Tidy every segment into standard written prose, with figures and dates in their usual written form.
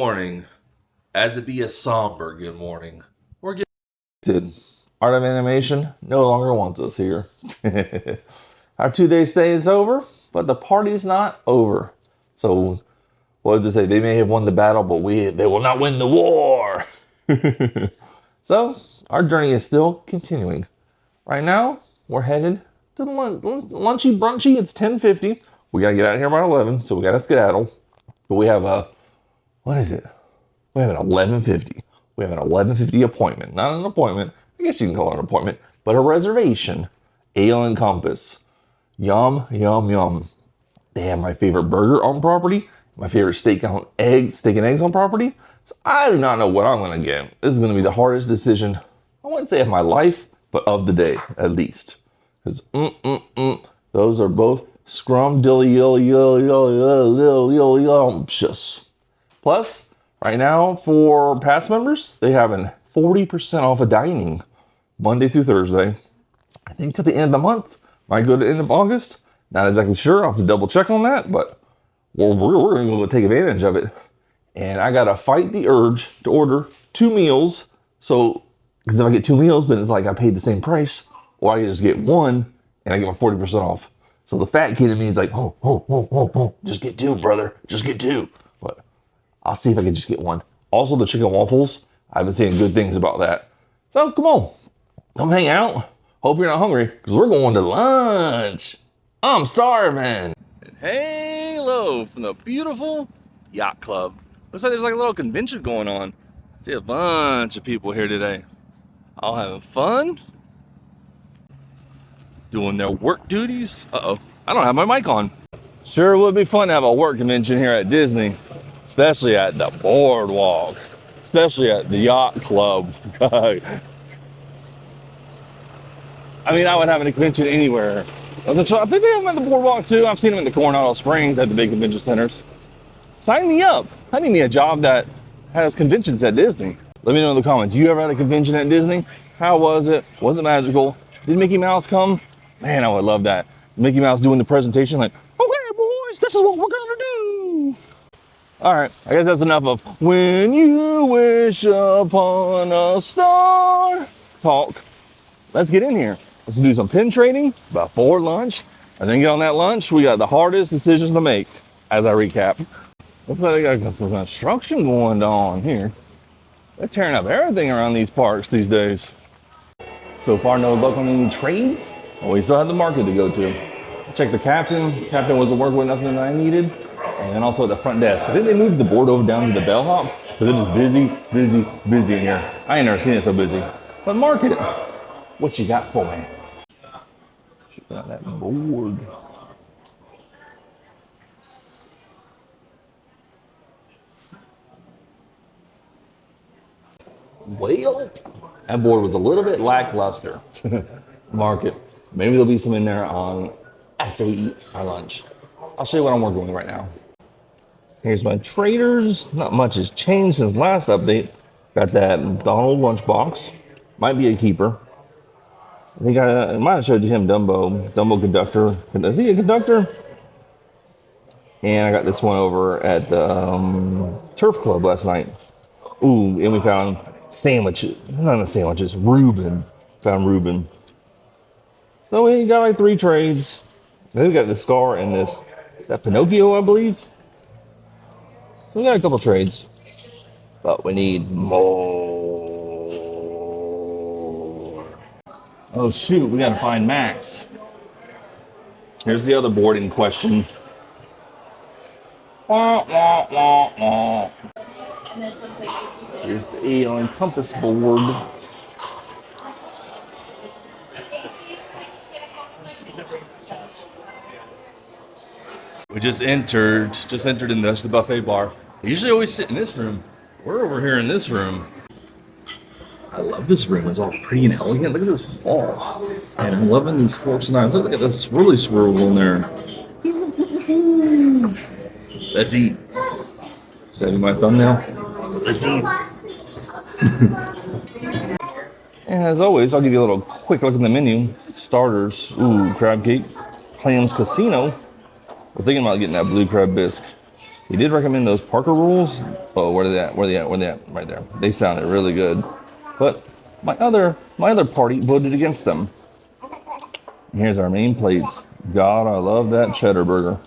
morning, as it be a somber good morning. We're getting Art of Animation no longer wants us here. Our 2-day stay is over, but the party's not over. So, what does it say? They may have won the battle, but they will not win the war. So, our journey is still continuing. Right now, we're headed to the lunchy brunchy. It's 10:50. We gotta get out of here by 11, so we gotta skedaddle. But we have what is it? We have an 11:50. We have an 11:50 appointment. Not an appointment. I guess you can call it an appointment, but a reservation. Ale and Compass. Yum, yum, yum. They have my favorite burger on property, my favorite steak and eggs on property. So I do not know what I'm gonna get. This is gonna be the hardest decision, I wouldn't say of my life, but of the day at least. Because those are both scrumdiddlyumptious. Plus, right now for past members, they have a 40% off of dining Monday through Thursday. I think to the end of the month. Might go to the end of August. Not exactly sure. I'll have to double check on that, but we're going to take advantage of it. And I got to fight the urge to order 2 meals. So, because if I get 2 meals, then it's like I paid the same price. Or I can just get 1 and I get my 40% off. So the fat kid in me is like, oh, just get 2, brother. Just get 2. But I'll see if I can just get 1. Also, the chicken waffles. I've been saying good things about that. So, come on. Come hang out. Hope you're not hungry, because we're going to lunch. I'm starving. And hello from the beautiful Yacht Club. Looks like there's like a little convention going on. I see a bunch of people here today. All having fun. Doing their work duties. Uh-oh, I don't have my mic on. Sure would be fun to have a work convention here at Disney. Especially at the boardwalk. Especially at the Yacht Club. I mean, I would have a convention anywhere. I think they have them at the boardwalk too. I've seen them in the Coronado Springs at the big convention centers. Sign me up. I need me a job that has conventions at Disney. Let me know in the comments. You ever had a convention at Disney? How was it? Was it magical? Did Mickey Mouse come? Man, I would love that. Mickey Mouse doing the presentation like, okay, boys, this is what we're gonna do. All right, I guess that's enough of when you wish upon a star talk. Let's get in here. Let's do some pin trading before lunch. And then get on that lunch. We got the hardest decisions to make as I recap. Looks like they got some construction going on here. They're tearing up everything around these parks these days. So far, no luck on any trades. Oh, we still have the market to go to. Check the captain. Captain wasn't working with nothing that I needed. And then also at the front desk. I think they moved the board over down to the bellhop. But it is busy in here. I ain't never seen it so busy. But market it. What you got for me? Check out that board. Well, that board was a little bit lackluster. Market. Maybe there'll be some in there on after we eat our lunch. I'll show you what I'm working with right now. Here's my traders. Not much has changed since last update. Got that Donald lunchbox. Might be a keeper. I think I might have showed you him, Dumbo conductor. Is he a conductor? And I got this one over at the Turf Club last night. Ooh, and we found sandwiches. Not sandwiches, Reuben. Found Reuben. So we got like 3 trades. Then we got this Scar and that Pinocchio, I believe. So we got a couple trades. But we need more. Oh shoot, we gotta find Max. Here's the other board in question. Here's the Ale and Compass board. We just entered in the buffet bar. I usually always sit in this room. We're over here in this room. I love this room. It's all pretty and elegant. Look at this wall. And I'm loving these forks and knives. Look at the swirly swirls on there. Let's eat. Is that my thumbnail? Let's eat. And as always, I'll give you a little quick look at the menu. Starters. Ooh, crab cake. Clams Casino. We're thinking about getting that blue crab bisque. He did recommend those Parker rules. Oh, where are they at? Where are they at? Where are they at? Right there. They sounded really good. But my other party voted against them. Here's our main plates. God, I love that cheddar burger.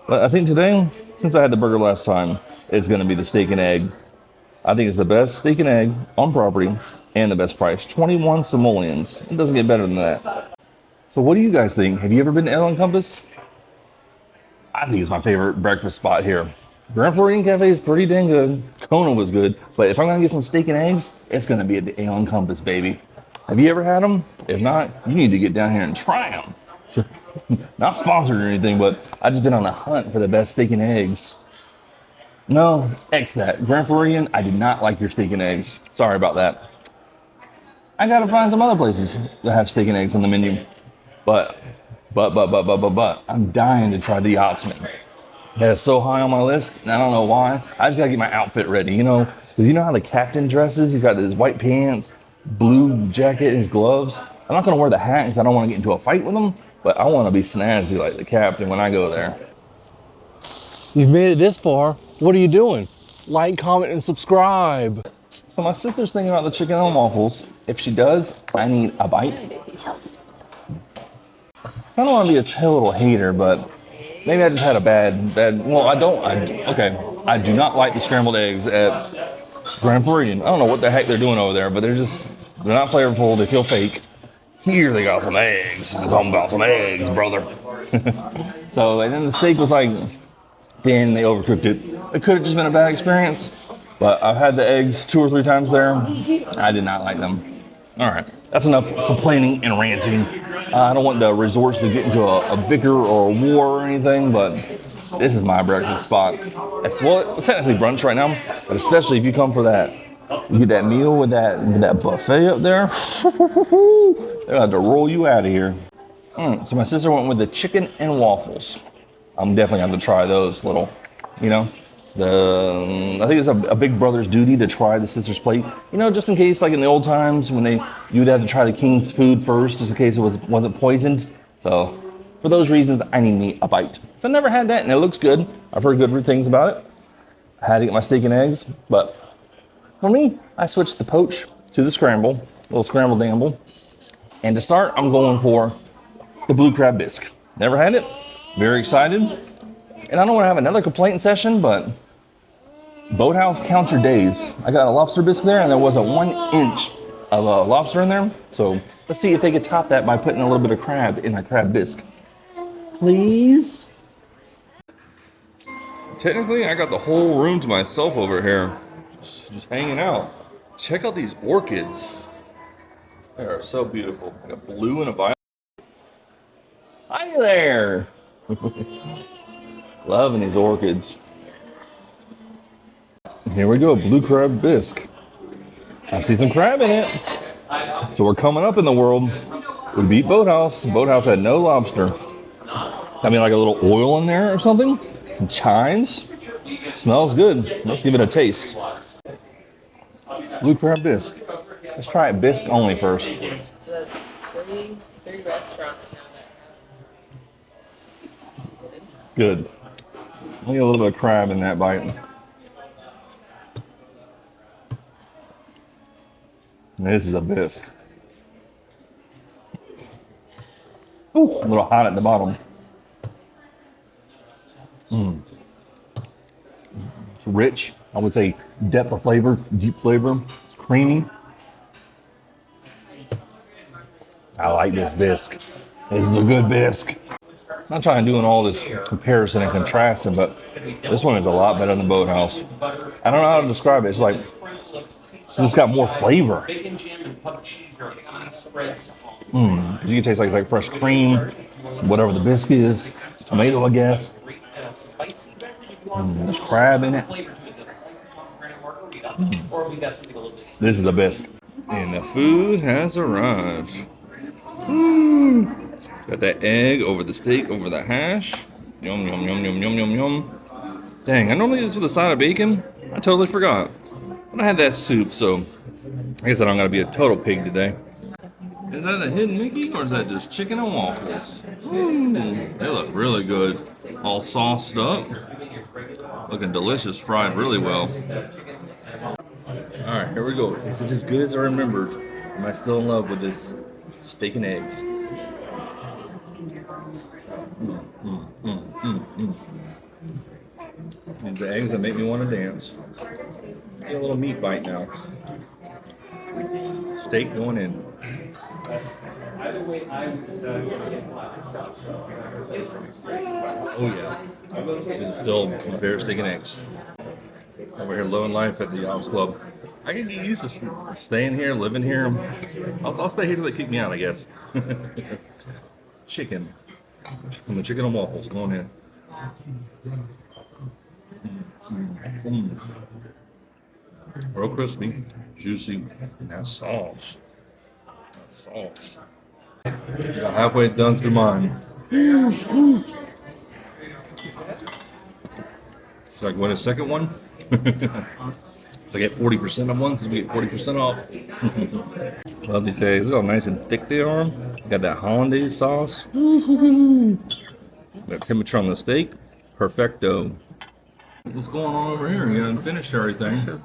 But I think today, since I had the burger last time, it's going to be the steak and egg. I think it's the best steak and egg on property and the best price. 21 simoleons. It doesn't get better than that. So what do you guys think? Have you ever been to Ale and Compass? I think it's my favorite breakfast spot here. Grand Floridian Cafe is pretty dang good. Kona was good. But if I'm going to get some steak and eggs, it's going to be at the Ale and Compass, baby. Have you ever had them? If not, you need to get down here and try them. Not sponsored or anything, but I've just been on a hunt for the best steak and eggs. No, X that. Grand Floridian, I did not like your steak and eggs. Sorry about that. I gotta find some other places that have steak and eggs on the menu. But, I'm dying to try the Yachtsman. That is so high on my list, and I don't know why. I just gotta get my outfit ready, you know? Because you know how the captain dresses? He's got his white pants, blue jacket, and his gloves. I'm not gonna wear the hat because I don't want to get into a fight with him, but I want to be snazzy like the captain when I go there. You've made it this far. What are you doing? Like, comment, and subscribe. So my sister's thinking about the chicken and waffles. If she does, I need a bite. I don't want to be a total hater, but maybe I just had a bad, well, I do not like the scrambled eggs at Grand Floridian. I don't know what the heck they're doing over there, but they're not flavorful, they feel fake. Here they got some eggs. I'm talking about some eggs, brother. So, and then the steak was like, then they overcooked it. It could have just been a bad experience, but I've had the eggs 2 or 3 times there. I did not like them. All right, that's enough complaining and ranting. I don't want the resorts to get into a bicker or a war or anything, but this is my breakfast spot. It's technically brunch right now, but especially if you come for that, you get that meal with that buffet up there. They're gonna have to roll you out of here. So my sister went with the chicken and waffles. I'm definitely going to try those little, you know. I think it's a big brother's duty to try the sister's plate. You know, just in case, like in the old times when you'd have to try the king's food first, just in case it wasn't poisoned. So for those reasons, I need me a bite. So I never had that, and it looks good. I've heard good things about it. I had to get my steak and eggs, but for me, I switched the poach to the scramble, little scramble damble. And to start, I'm going for the blue crab bisque. Never had it. Very excited. And I don't want to have another complaint session, but Boathouse, count your days. I got a lobster bisque there, and there wasn't 1 inch of a lobster in there. So let's see if they could top that by putting a little bit of crab in my crab bisque. Please? Technically, I got the whole room to myself over here. Just hanging out. Check out these orchids. They are so beautiful. Like a blue and a violet. Hi there! Loving these orchids. Here we go, blue crab bisque. I see some crab in it. So we're coming up in the world. We beat Boathouse. Boathouse had no lobster. I mean, like a little oil in there or something. Some chives. Smells good. Let's give it a taste. Blue crab bisque. Let's try it bisque only first. Three restaurants now. It's good. I need a little bit of crab in that bite. This is a bisque. Ooh, a little hot at the bottom. It's rich. I would say depth of flavor, deep flavor. It's creamy. I like this bisque. This is a good bisque. Not trying to do all this comparison and contrasting, but this one is a lot better than Boathouse. I don't know how to describe it. It's like it's just got more flavor. You can taste like it's like fresh cream, whatever the bisque is, tomato, I guess. There's crab in it. This is a bisque. And the food has arrived. Got that egg over the steak, over the hash. Yum, yum, yum, yum, yum, yum, yum. Dang, I normally do this with a side of bacon. I totally forgot. But I had that soup, so I guess I don't gotta be a total pig today. Is that a hidden Mickey, or is that just chicken and waffles? They look really good. All sauced up. Looking delicious, fried really well. All right, here we go. Is it as good as I remembered? Am I still in love with this steak and eggs? And the eggs that make me want to dance. Get a little meat bite now. Steak going in. Oh yeah. This is still bear steak and eggs. Over here loving life at the Yachts Club. I can get used to staying here, living here. I'll stay here till they kick me out, I guess. Chicken. The chicken and waffles going in. Real crispy, juicy, and that sauce. Got halfway done through mine. Should I go in a second one? I get 40% of one because we get 40% off. Love these eggs. Look how nice and thick they are. Got that hollandaise sauce. Got temperature on the steak. Perfecto. What's going on over here? You haven't finished everything.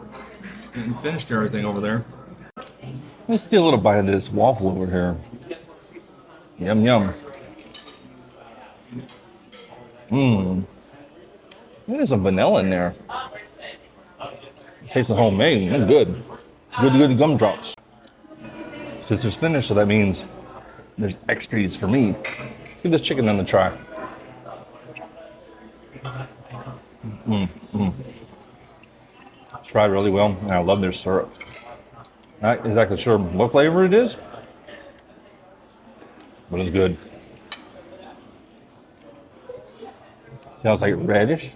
Over there. Let's steal a little bite of this waffle over here. Yum yum. There's some vanilla in there. Tastes of homemade. Good. Good gumdrops. Since it's finished, so that means there's extras for me. Let's give this chicken another try. It's fried really well, and I love their syrup. Not exactly sure what flavor it is, but it's good. Sounds like reddish.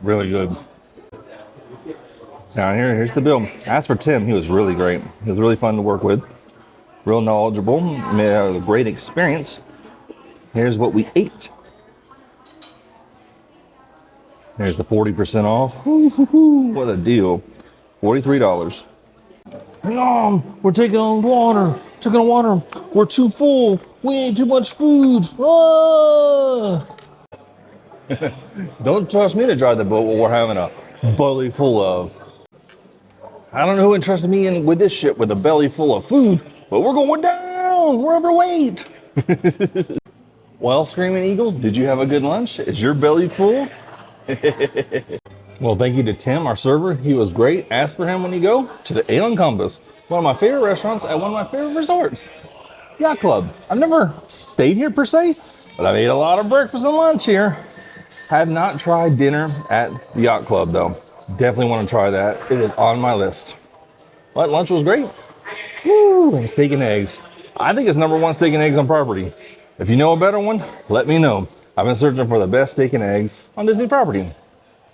Really good. Now here's the bill. As for Tim, he was really great. He was really fun to work with. Real knowledgeable. Made a great experience. Here's what we ate. Here's the 40% off. What a deal. $43. Mom, we're taking on water. We're too full. We ate too much food. Ah! Don't trust me to drive the boat when we're having a belly full of. I don't know who entrusted me in with this shit with a belly full of food, but we're going down. We're overweight. Well, Screaming Eagle, did you have a good lunch? Is your belly full? Well, thank you to Tim, our server. He was great. Ask for him when you go to the Ale and Compass, one of my favorite restaurants at one of my favorite resorts, Yacht Club. I've never stayed here per se, but I've ate a lot of breakfast and lunch here. Have not tried dinner at the Yacht Club though. Definitely want to try that. It is on my list. But lunch was great. Woo, and steak and eggs. I think it's #1 steak and eggs on property. If you know a better one, let me know. I've been searching for the best steak and eggs on Disney property.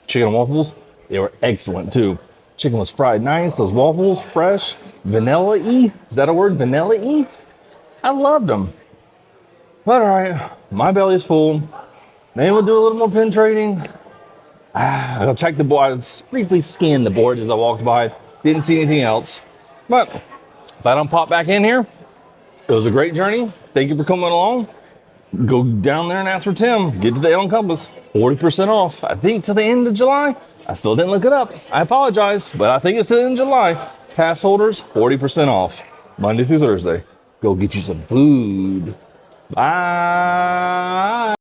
Chicken and waffles, they were excellent too. Chicken was fried nice, those waffles fresh, vanilla-y. Is that a word? Vanilla-y? I loved them. But all right, my belly is full. Maybe we'll do a little more pin trading. I'll check the board. I briefly scanned the board as I walked by. Didn't see anything else. But if I don't pop back in here, it was a great journey. Thank you for coming along. Go down there and ask for Tim. Get to the Ale and Compass. 40% off. I think to the end of July. I still didn't look it up. I apologize, but I think it's to the end of July. Pass holders, 40% off. Monday through Thursday. Go get you some food. Bye.